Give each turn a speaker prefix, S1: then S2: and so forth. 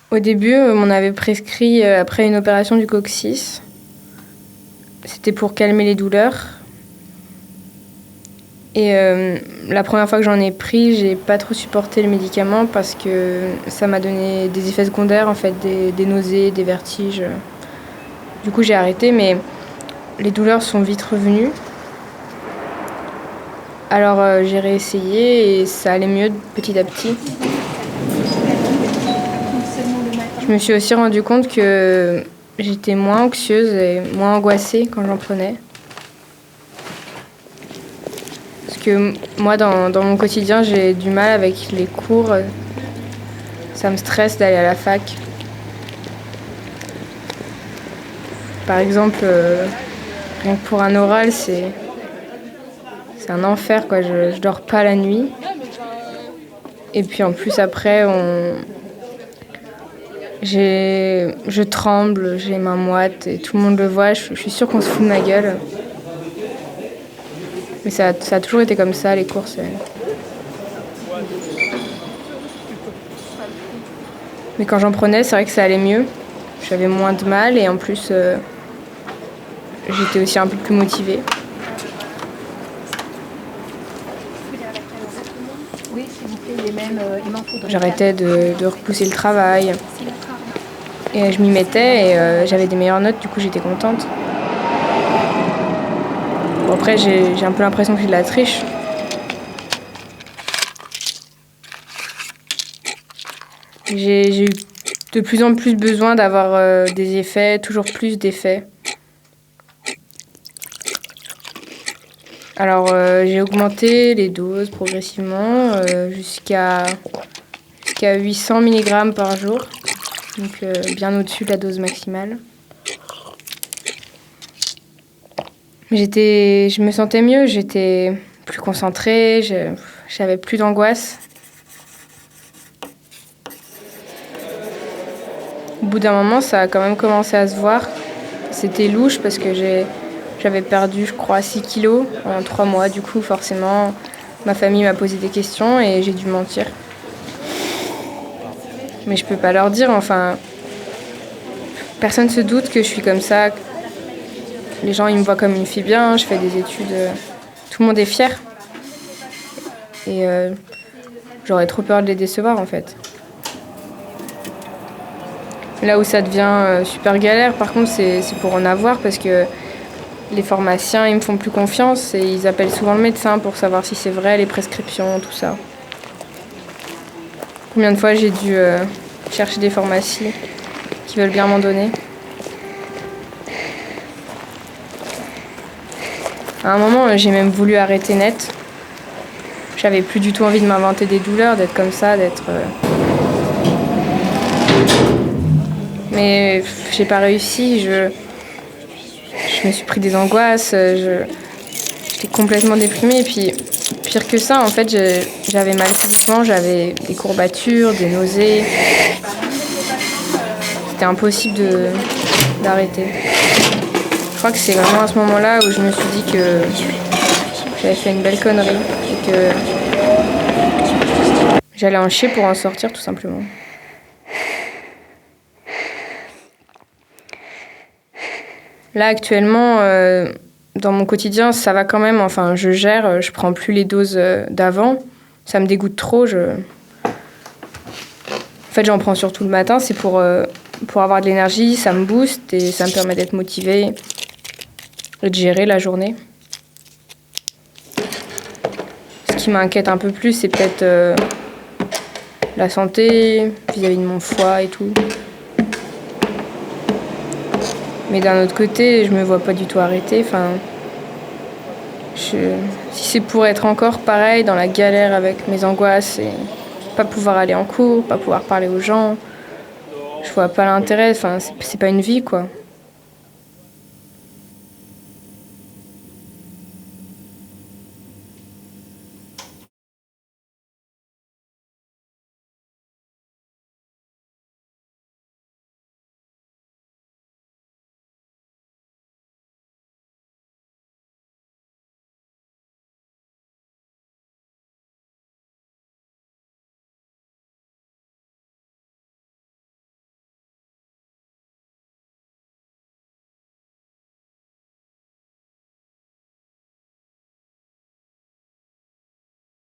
S1: Au début, on m'en avait prescrit après une opération du coccyx. C'était pour calmer les douleurs. Et la première fois que j'en ai pris, j'ai pas trop supporté le médicament parce que ça m'a donné des effets secondaires, en fait, des nausées, des vertiges. Du coup, j'ai arrêté, mais les douleurs sont vite revenues. Alors j'ai réessayé et ça allait mieux petit à petit. Je me suis aussi rendu compte que j'étais moins anxieuse et moins angoissée quand j'en prenais. Parce que moi, dans mon quotidien, j'ai du mal avec les cours. Ça me stresse d'aller à la fac. Par exemple, rien que pour un oral, c'est un enfer, quoi. Je dors pas la nuit. Et puis en plus, après, je tremble, j'ai les mains moites et tout le monde le voit. Je suis sûre qu'on se fout de ma gueule. Mais ça a toujours été comme ça, les courses. Mais quand j'en prenais, c'est vrai que ça allait mieux. J'avais moins de mal et en plus, j'étais aussi un peu plus motivée. J'arrêtais de repousser le travail. Et je m'y mettais et j'avais des meilleures notes, du coup j'étais contente. Bon, après, j'ai un peu l'impression que c'est de la triche. J'ai eu de plus en plus besoin d'avoir des effets, toujours plus d'effets. Alors j'ai augmenté les doses progressivement jusqu'à 800 mg par jour, donc bien au-dessus de la dose maximale. Je me sentais mieux, j'étais plus concentrée, j'avais plus d'angoisse. Au bout d'un moment, ça a quand même commencé à se voir. C'était louche parce que j'avais perdu, je crois, 6 kilos en 3 mois. Du coup, forcément, ma famille m'a posé des questions et j'ai dû mentir. Mais je peux pas leur dire, enfin... Personne se doute que je suis comme ça. Les gens, ils me voient comme une fille bien, je fais des études. Tout le monde est fier. Et j'aurais trop peur de les décevoir, en fait. Là où ça devient super galère, par contre, c'est pour en avoir parce que les pharmaciens, ils me font plus confiance et ils appellent souvent le médecin pour savoir si c'est vrai, les prescriptions, tout ça. Combien de fois j'ai dû chercher des pharmacies qui veulent bien m'en donner. À un moment, j'ai même voulu arrêter net. J'avais plus du tout envie de m'inventer des douleurs, d'être comme ça, d'être... Mais j'ai pas réussi, je me suis pris des angoisses, j'étais complètement déprimée. Et puis, pire que ça, en fait, j'avais mal physiquement, j'avais des courbatures, des nausées. C'était impossible d'arrêter. Je crois que c'est vraiment à ce moment-là où je me suis dit que j'avais fait une belle connerie et que j'allais en chier pour en sortir, tout simplement. Là, actuellement, dans mon quotidien, ça va quand même. Enfin, je gère, je prends plus les doses d'avant. Ça me dégoûte trop. En fait, j'en prends surtout le matin. C'est pour avoir de l'énergie. Ça me booste et ça me permet d'être motivée et de gérer la journée. Ce qui m'inquiète un peu plus, c'est peut-être la santé vis-à-vis de mon foie et tout. Mais d'un autre côté, je me vois pas du tout arrêter. Enfin, si c'est pour être encore pareil dans la galère avec mes angoisses et pas pouvoir aller en cours, pas pouvoir parler aux gens, je vois pas l'intérêt. Enfin, c'est pas une vie, quoi.